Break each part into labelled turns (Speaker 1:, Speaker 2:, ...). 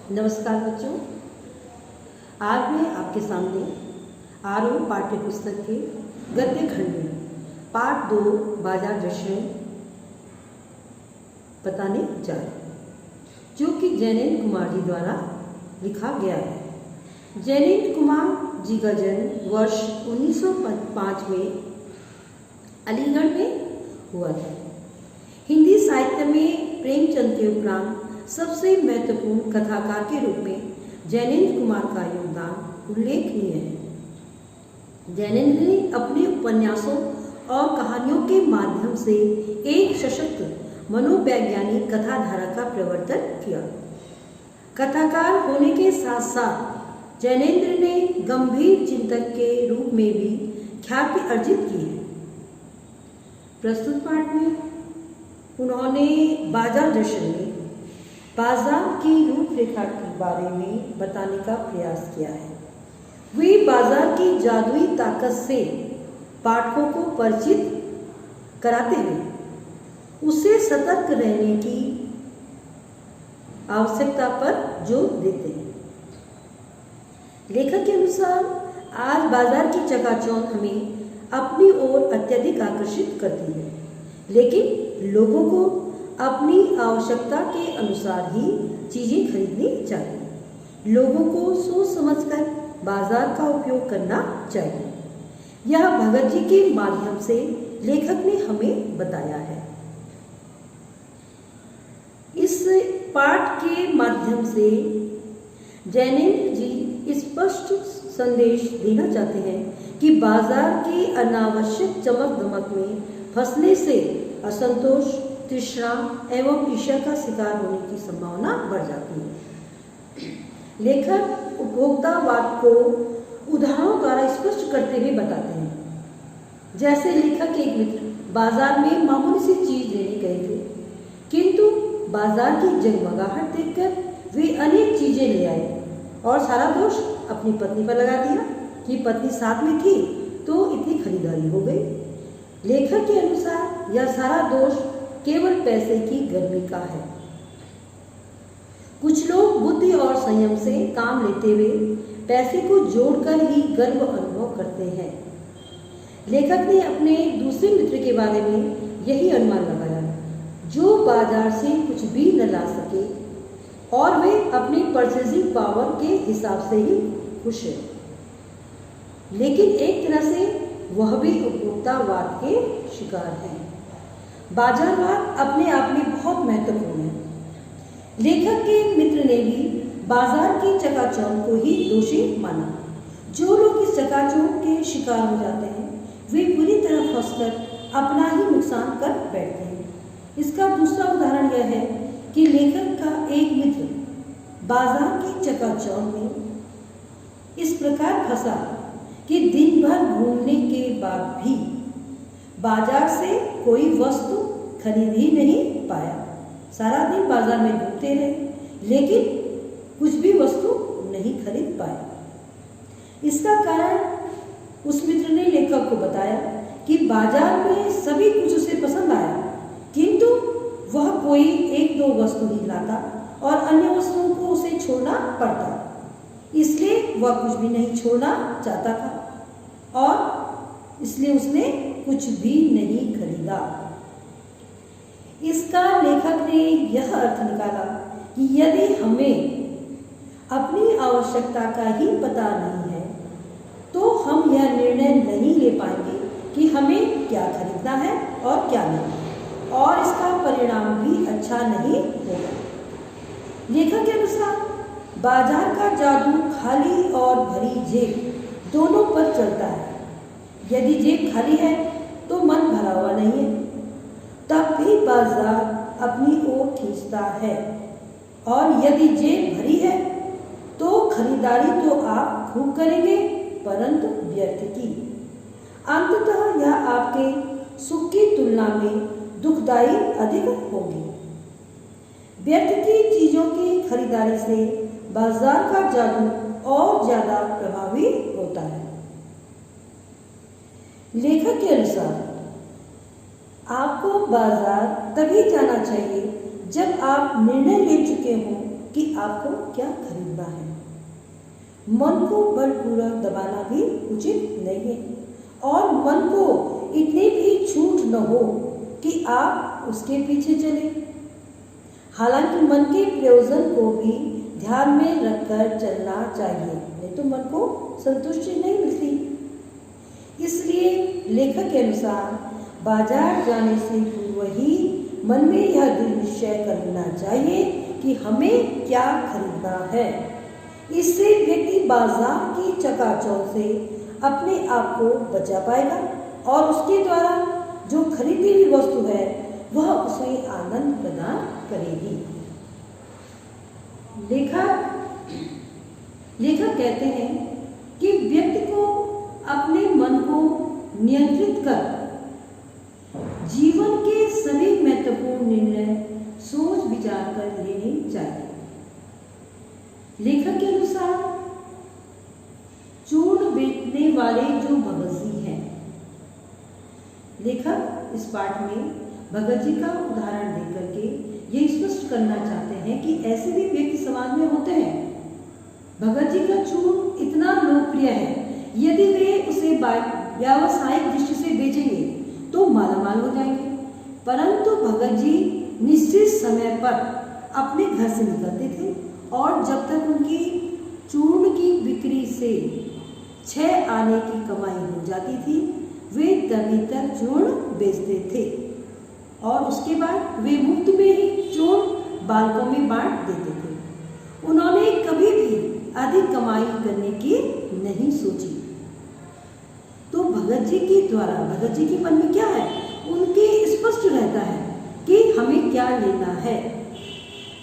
Speaker 1: नमस्कार बच्चों, आज मैं आपके सामने आरोह पाठ्य पुस्तक के गद्य खंड में पाठ 2 बाजार दर्शन बताने जा रहे हैं, जो कि जैनेन्द्र कुमार जी द्वारा लिखा गया है। जैनेन्द्र कुमार जी का जन्म वर्ष 1905 में अलीगढ़ में हुआ था। हिंदी साहित्य में प्रेमचंद के उपरांत सबसे महत्वपूर्ण कथाकार के रूप में जैनेन्द्र कुमार का योगदान उल्लेखनीय है। जैनेन्द्र ने अपने उपन्यासों और कहानियों के माध्यम से एक सशक्त मनोवैज्ञानिक कथाधारा का प्रवर्तन किया। कथाकार होने के साथ साथ जैनेन्द्र ने गंभीर चिंतक के रूप में भी ख्याति अर्जित की है। प्रस्तुत पाठ में उन्होंने बाजार दर्शन में बाजार की रूपरेखा के बारे में बताने का प्रयास किया है। वे बाजार की जादुई ताकत से पाठकों को परिचित कराते हुए उससे सतर्क रहने की आवश्यकता पर जोर देते हैं। लेखक के अनुसार आज बाजार की चकाचौंध हमें अपनी ओर अत्यधिक आकर्षित करती है, लेकिन लोगों को अपनी आवश्यकता के अनुसार ही चीजें खरीदनी चाहिए। लोगों को सोच समझकर बाजार का उपयोग करना चाहिए। यह भगत जी के माध्यम से लेखक ने हमें बताया है। इस पाठ के माध्यम से जैनेन्द्र जी स्पष्ट संदेश देना चाहते हैं कि बाजार की अनावश्यक चमक दमक में फंसने से असंतोष, तृष्णा एवं ईर्ष्या का शिकार होने की संभावना बढ़ जाती है। लेखक उपभोक्तावाद को उदाहरणों द्वारा स्पष्ट करते हुए बताते हैं। जैसे लेखक के एक मित्र बाजार में मामूली सी चीज लेने गए थे, किंतु बाजार की जगमगाहट देखकर वे अनेक चीजें ले आए और सारा दोष अपनी पत्नी पर लगा दिया कि पत्नी साथ में थी तो इतनी खरीदारी हो गई। लेखक के अनुसार यह सारा दोष केवल पैसे की गर्मी का है। कुछ लोग बुद्धि और संयम से काम लेते हुए पैसे को जोड़कर ही गर्व अनुभव करते हैं। लेखक ने अपने दूसरे मित्र के बारे में यही अनुमान लगाया, जो बाजार से कुछ भी न ला सके और वे अपनी परचेजिंग पावर के हिसाब से ही खुश है, लेकिन एक तरह से वह भी उपभोक्तावाद के शिकार है। बाजारवाद अपने आप में बहुत महत्वपूर्ण है। लेखक के मित्र ने भी बाजार की चकाचौंध को ही दोषी माना। जो लोग इस चकाचौंध के शिकार हो जाते हैं, वे बुरी तरह फंसकर अपना ही नुकसान कर बैठते हैं। इसका दूसरा उदाहरण यह है कि लेखक का एक मित्र बाजार की चकाचौंध में इस प्रकार फंसा कि दिन भर घूमने के बाद भी बाजार से कोई वस्तु खरीद ही नहीं पाया। सारा दिन बाजार में घूमते रहे, लेकिन कुछ भी वस्तु नहीं खरीद पाए। इसका कारण उस मित्र ने लेखक को बताया कि बाजार में सभी कुछ उसे पसंद आया, किंतु वह कोई एक दो वस्तु ही लाता और अन्य वस्तुओं को उसे छोड़ना पड़ता। इसलिए वह कुछ भी नहीं छोड़ना चाहता था और इसलिए उसने कुछ भी नहीं खरीदा। इसका लेखक ने यह अर्थ निकाला कि यदि हमें अपनी आवश्यकता का ही पता नहीं है, तो हम यह निर्णय नहीं ले पाएंगे कि हमें क्या खरीदना है और क्या नहीं, और इसका परिणाम भी अच्छा नहीं होगा। लेखक के अनुसार बाजार का जादू खाली और भरी जेब दोनों पर चलता है। यदि जेब खाली है तो मन भरा हुआ नहीं है, तब भी बाजार अपनी ओर खींचता है, और यदि जेब भरी है तो खरीदारी तो आप खूब करेंगे, परंतु व्यर्थ की। अंततः यह आपके सुख की तुलना में दुखदायी अधिक होगी। व्यर्थ की चीजों की खरीदारी से बाजार का जादू और ज्यादा प्रभावी होता है। लेखक के अनुसार आपको बाजार तभी जाना चाहिए जब आप निर्णय ले चुके हों कि आपको क्या खरीदना है। मन को बलपूर्वक दबाना भी उचित नहीं है और मन को इतनी भी छूट न हो कि आप उसके पीछे चले। हालांकि मन के प्रयोजन को भी ध्यान में रखकर चलना चाहिए, नहीं तो मन को संतुष्टि नहीं मिलती। इसलिए लेखक के अनुसार बाजार जाने से पूर्व ही मन में यह दृढ़ निश्चय कर लेना चाहिए कि हमें क्या खरीदना है। इससे व्यक्ति बाजार की चकाचौंध से अपने आप को बचा पाएगा और उसके द्वारा जो खरीदी हुई वस्तु है वह उसे आनंद प्रदान करेगी। लेखक कहते हैं कि व्यक्ति को अपने मन को नियंत्रित कर जीवन के सभी महत्वपूर्ण निर्णय सोच विचार कर लेने चाहिए। लेखक के अनुसार चूर्ण बेचने वाले जो भगत जी हैं, लेखक इस पाठ में भगत जी का उदाहरण देकर के ये स्पष्ट करना चाहते हैं कि ऐसे भी व्यक्ति समाज में होते हैं। भगत जी का चूर्ण इतना लोकप्रिय है, यदि वे उसे व्यावसायिक दृष्टि से बेचेंगे तो मालामाल हो जाएंगे, परंतु भगत जी निश्चित समय पर अपने घर से निकलते थे और जब तक उनकी चूर्ण की बिक्री से 6 आने की कमाई हो जाती थी वे तभी तक चूर्ण बेचते थे और उसके बाद वे मुफ्त में ही चूर्ण बालकों में बांट देते थे। उन्होंने कभी भी अधिक कमाई करने की नहीं सोची। तो भगत जी के द्वारा भगत जी के मन में क्या है, उनके स्पष्ट रहता है कि हमें क्या लेना है।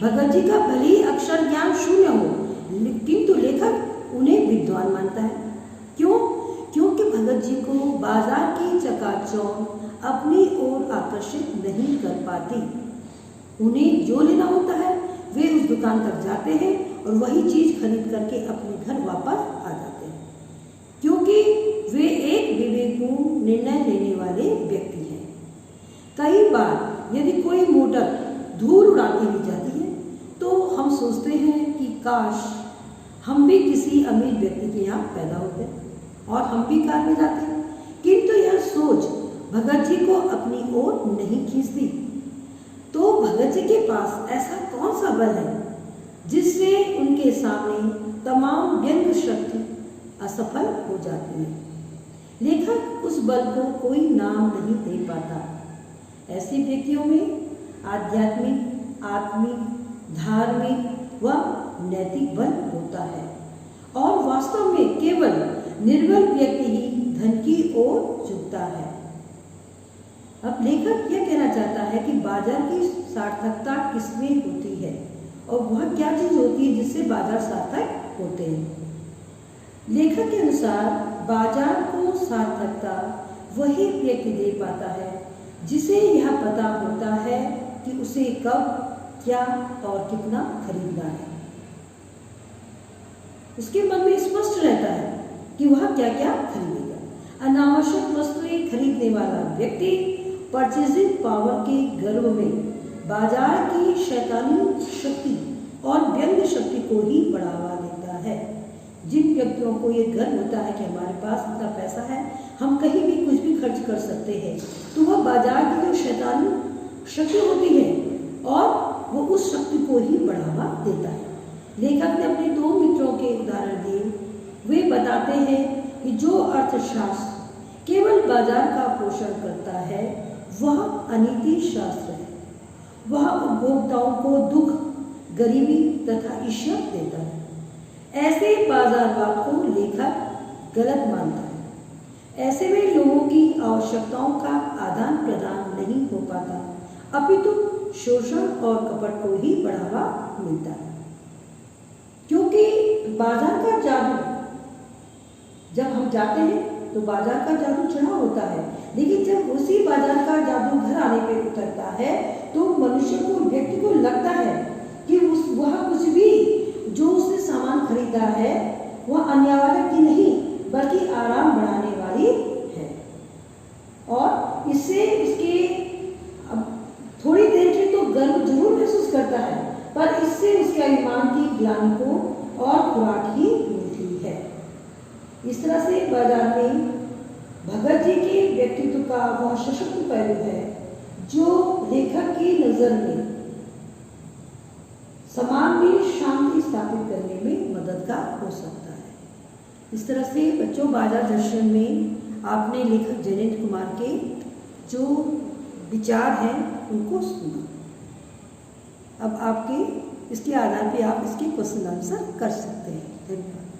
Speaker 1: भगत जी का भले ही अक्षर ज्ञान शून्य हो, किंतु लेखक उन्हें विद्वान मानता है। क्यों? क्योंकि भगत जी को बाजार की चकाचौंध अपनी ओर आकर्षित नहीं कर पाती। उन्हें जो लेना होता है वे उस दुकान तक जाते हैं और वही चीज खरीद करके अपने घर वापस आ जाते हैं, क्योंकि वे एक विवेकपूर्ण निर्णय लेने वाले व्यक्ति हैं। कई बार यदि कोई मोटर धूल उड़ाती हुई जाती है तो हम सोचते हैं कि काश हम भी किसी अमीर व्यक्ति के यहाँ पैदा होते और हम भी कार में जाते, किंतु यह सोच भगत जी को अपनी ओर नहीं खींचती। तो भगत जी के पास ऐसा कौन सा बल है जिससे उनके सामने तमाम व्यंग शक्ति असफल हो जाती है। लेखक उस बल को कोई नाम नहीं दे पाता। ऐसे व्यक्तियों में आध्यात्मिक, आत्मिक, धार्मिक व नैतिक बल होता है और वास्तव में केवल निर्बल व्यक्ति ही धन की ओर झुकता है। अब लेखक यह कहना चाहता है कि बाजार की सार्थकता किसमें होती है और वह क्या चीज होती है जिससे बाजार सार्थक होते हैं। लेखक के अनुसार बाजार को सार्थकता वही व्यक्ति दे पाता है जिसे यह पता होता है कि उसे कब, क्या और कितना खरीदना है। उसके मन में स्पष्ट रहता है कि वह क्या क्या खरीदेगा। अनावश्यक वस्तुएं खरीदने वाला व्यक्ति परचेजिंग पावर के गर्व में बाजार की शैतानी शक्ति और व्यंग शक्ति को ही बढ़ावा देता है। जिन व्यक्तियों को ये गर्व होता है कि हमारे पास इतना पैसा है, हम कहीं भी कुछ भी खर्च कर सकते हैं, तो वह बाजार की जो शैतानी शक्ति होती है और वो उस शक्ति को ही बढ़ावा देता है। लेखक ने अपने 2 मित्रों के उदाहरण दिए। वे बताते हैं कि जो अर्थशास्त्र केवल बाजार का पोषण करता है वह अनीति शास्त्र है। वह उपभोक्ताओं को दुख, गरीबी तथा ईर्ष्या देता है। ऐसे बाजारवाद को लेखक गलत मानता है। ऐसे में लोगों की आवश्यकताओं का आदान प्रदान नहीं हो पाता, अपितु शोषण और कपट को ही बढ़ावा मिलता है। क्योंकि बाजार का जादू, जब हम जाते हैं तो बाजार का जादू चढ़ा होता है, लेकिन जब उसी बाजार का जादू घर आने पे उतरता है तो मनुष्य को, व्यक्ति को लगता है कि वह कुछ भी जो उसने सामान खरीदा है वह अन्याय की नहीं बल्कि आराम बढ़ाने वाली है और इससे उसके अब थोड़ी देर के तो गर्व जरूर महसूस करता है, पर इससे उसके अभिमान ज्ञान को और खुराक ही मिलती है। इस तरह से बाजार में भगत जी के व्यक्तित्व का वह सशक्त पहलू है जो लेखक की नजर में समाज में शांति स्थापित करने में मददगार हो सकता है। इस तरह से बच्चों, बाजार दर्शन में आपने लेखक जयेंद्र कुमार के जो विचार हैं उनको सुना। अब आपके इसके आधार पे आप इसके क्वेश्चन आंसर कर सकते हैं। धन्यवाद।